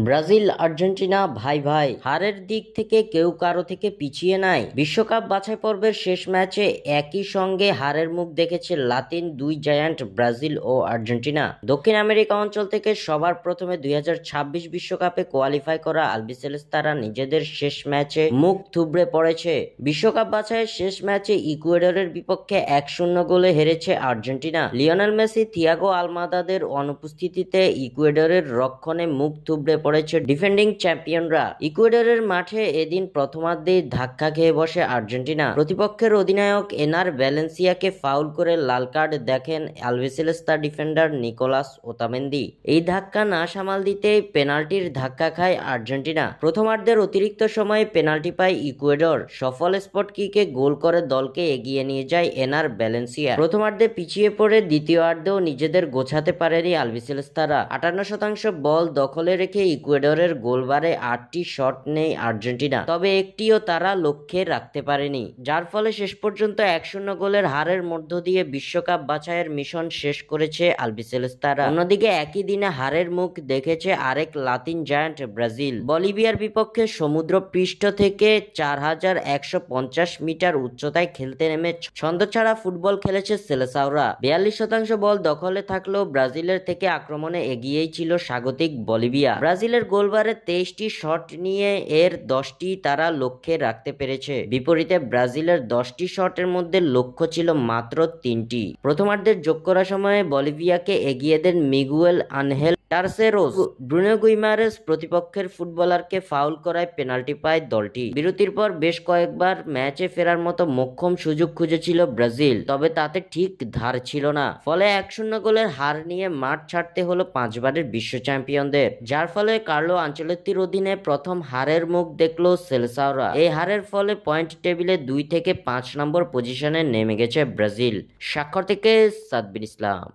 Brazil Argentina ভাই ভাই, হারের দিক থেকে কেউ কারো থেকে পিছিয়ে নাই। বিশ্বকাপ বাছাই পর্বের শেষ ম্যাচে একই সঙ্গে হারের মুখ দেখেছে লাতিন দুই জায়ান্ট ব্রাজিল ও আর্জেন্টিনা। দক্ষিণ আমেরিকা অঞ্চল থেকে সবার প্রথমে 2026 বিশ্বকাপে কোয়ালিফাই করা আলবিসেলেস্তারা নিজেদের শেষ ম্যাচে মুখ থুবড়ে পড়েছে। বিশ্বকাপ বাছাইয়ের শেষ ম্যাচে ইকুয়েডরের বিপক্ষে 1-0 গোলে হেরেছে আর্জেন্টিনা। লিওনেল মেসি, থিয়াগো আলমাদাদের অনুপস্থিতিতে ইকুয়েডরের রক্ষণে মুখ থুবড়ে পড়েছে ডিফেন্ডিং চ্যাম্পিয়নরা। ইকুয়েডরের মাঠে এদিন প্রথমার্ধেই ধাক্কা খেয়ে বসে আর্জেন্টিনা। প্রতিপক্ষের অধিনায়ক এনার ভ্যালেন্সিয়াকে ফাউল করে লাল কার্ড দেখেন আলবিসেলেস্তা ডিফেন্ডার নিকোলাস ওতামেন্দি। এই ধাক্কা না সামাল দিতেই পেনাল্টির ধাক্কা খায় আর্জেন্টিনা। প্রথমার্ধের অতিরিক্ত সময়ে পেনাল্টি পায় ইকুয়েডর। সফল স্পট কিকে গোল করে দলকে এগিয়ে নিয়ে যায় এনার ভ্যালেন্সিয়া। প্রথমার্ধে পিছিয়ে পড়ে দ্বিতীয়ার্ধেও নিজেদের গোছাতে পারেনি আলবিসেলেস্তারা। 58% বল দখলে রেখে ইকুয়েডরের গোলবারে 8টি শট নেই আর্জেন্টিনা, তবে একটিও তারা লক্ষ্যে রাখতে পারেনি, যার ফলে শেষ পর্যন্ত 1-0 গোলের হারের মধ্য দিয়ে বিশ্বকাপ বাছাইয়ের মিশন শেষ করেছে আলবিসেলেস্তারা। অন্যদিকে একই দিনে হারের মুখ দেখেছে আরেক লাতিন জায়ান্ট ব্রাজিল। বলিভিয়ার বিপক্ষে সমুদ্র পৃষ্ঠ থেকে 4150 মিটার উচ্চতায় খেলতে নেমে ছন্দছাড়া ফুটবল খেলেছে সেলেসাওরা। 42% বল দখলে থাকলেও ব্রাজিলের থেকে আক্রমণে এগিয়েই ছিল স্বাগতিক বলিভিয়া। ব্রাজিলের গোলবারে 23টি শট নিয়ে এর 10টি তারা লক্ষ্যে রাখতে পেরেছে। বিপরীতে ব্রাজিলের 10টি শটের মধ্যে লক্ষ্য ছিল মাত্র 3টি। প্রথমার্ধের যোগ করা সময়ে বলিভিয়াকে এগিয়ে দেন মিগুয়েল আনহেল টারসেরোস। ব্রুনো গুইমারেস প্রতিপক্ষের ফুটবলারকে ফাউল করায় পেনাল্টি পায় দলটি। বিরতির পর বেশ কয়েকবার ম্যাচে ফেরার মতো মোক্ষম সুযোগ খুঁজেছিল ব্রাজিল, তবে তাতে ঠিক ধার ছিল না। ফলে 1-0 গোলের হার নিয়ে মাঠ ছাড়তে হলো 5 বারের বিশ্ব চ্যাম্পিয়নদের, যার ফলে কার্লো আনচেলত্তির অধীনে প্রথম হারের মুখ দেখল সেলেসাওরা। এই হারের ফলে পয়েন্ট টেবিলে 2 থেকে 5 নম্বর পজিশনে নেমে গেছে ব্রাজিল। স্বাক্ষর থেকে সাদবির ইসলাম।